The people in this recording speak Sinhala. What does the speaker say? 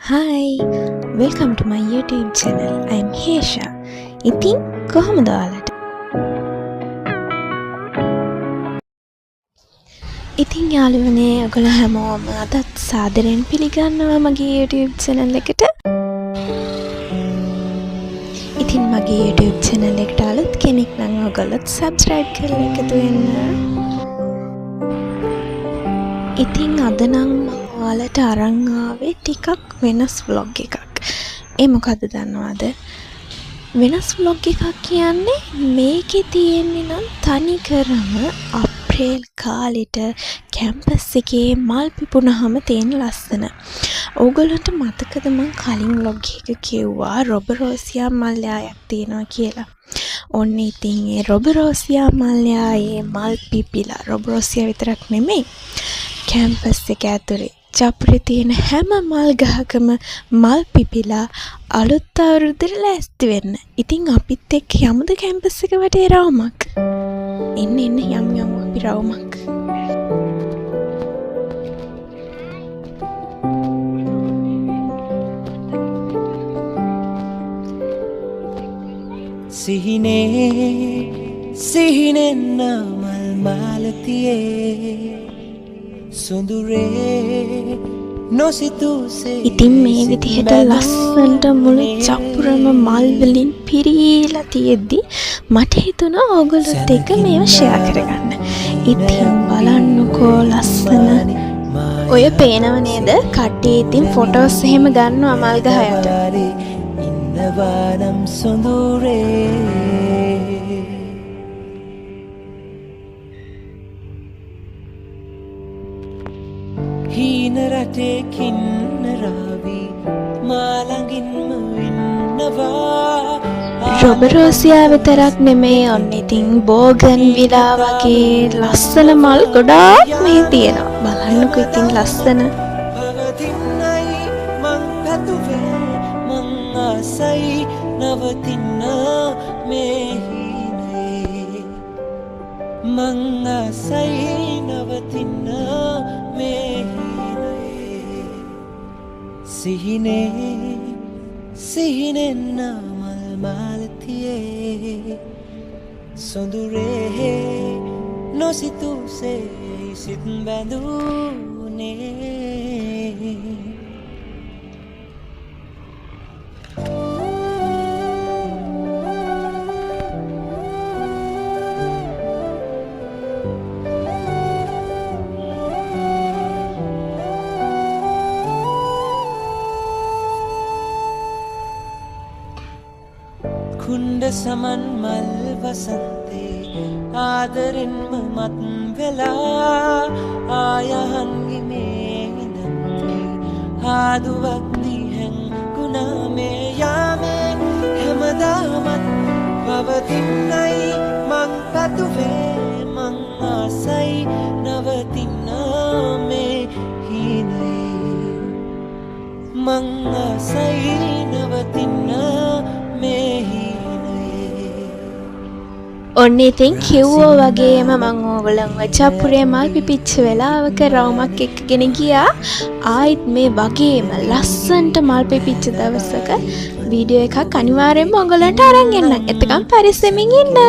Hi, welcome to my YouTube channel. I am Hesha. ඉතින් කොහොමද ඔයාලට? ඉතින් යාළුවනේ ඔයගොල්ලෝ හැමෝම අදත් සාදරයෙන් පිළිගන්නවා මගේ YouTube channel එකට. ඉතින් මගේ YouTube channel එකට අලුත් කෙනෙක් නම් ඔයගොල්ලොත් subscribe කරලා එකතු වෙන්න. ඉතින් අද නම් ඔයාලට අරන් ආවේ ටිකක් වෙනස් vlog එකක්. ඒ මොකද්ද දන්නවද? වෙනස් vlog එකක් කියන්නේ මේකේ තියෙන්නේ නම් තනිකරම අප්‍රේල් කාලෙට කැම්පස් එකේ මල් පිපුණාම තියෙන ලස්සන. ඕගොල්ලන්ට මතකද මං කලින් vlog එකක කිව්වා රොබරෝසියා මල්යායක් තියෙනවා කියලා. ඔන්න ඉතින් ඒ රොබරෝසියා මල්යායේ මල් පිපිලා රොබරෝසියා විතරක් නෙමෙයි කැම්පස් එක ඇතුලේ චපුරේ තියෙන හැම මල් ගහකම මල් පිපිලා අලුත් අවුරුද්දට ලෑස්ති වෙන්න. ඉතින් අපිත් එක්ක යමුද කැම්පස් එක වටේ රවුමක්? එන්න යමු අපි රවුමක්. සිහිනෙන් මල් මාලතියේ සොඳුරේ නොසිතුසේ. ඉතින් මේ විදිහට ලස්සනට මුළු චපුරම මල් වලින් පිරීලා තියෙද්දි මට හිතුණා ඕගොල්ලොත් එක්ක මේව ෂෙයා කරගන්න. ඉතින් බලන්නකෝ ලස්සන. ඔය පේනව නේද? කට්ටිය ඉතින් ෆොටෝස් එහෙම ගන්නවා මල් ගහ යට. ඉන්නවානම් සොඳුරේ හීන රටේ කින්නරාවි මාළඟින්ම ඉන්නවා. රොබරෝසියා විතරක් නෙමෙයි ඔන්න ඉතින් බෝගන් විලා වගේ ලස්සන මල් ගොඩාක් මේ තියෙනවා. බලන්නකෝ ඉතින් ලස්සන. පවතින්නයි මං පැතුවේ මං ආසයි නවතින්න මේ හීනේ. මං ආසයි නවතින්න මේ හීනේ. සිහිනෙන් මල් මාලතියේ සොඳුරේ නොසිතුසේ සිත් බැඳුනේ. කුණ්ඩ සමන් මල් වසන්තේ ආදරෙන්ම මත් වෙලා ආයහන්ගි මේ ඉඳන්තේ ආදුවක් දිහැන් ගුණාමේ යාමේ හැමදාමත් පවතින්නයි මං පැතුවේ මං ආසයි නවතින්න මේ හීනේ. මං ආසයි නවතින්න මේ හීනේ. ඔන්න ඉතින් කිව්වෝ වගේම මං ඕගොල්ලන්ව චපුරේ මල් පිපිච්ච වෙලාවක රවුමක් එක්කගෙන ගියා. ආයිත් මේ වගේම ලස්සන්ට මල් පිපිච්ච දවසක වීඩියෝ එකක් අනිවාර්යෙන්ම ඕගොල්ලන්ට අරන් එන්නම්. එතකම් පරිස්සමින් ඉන්න.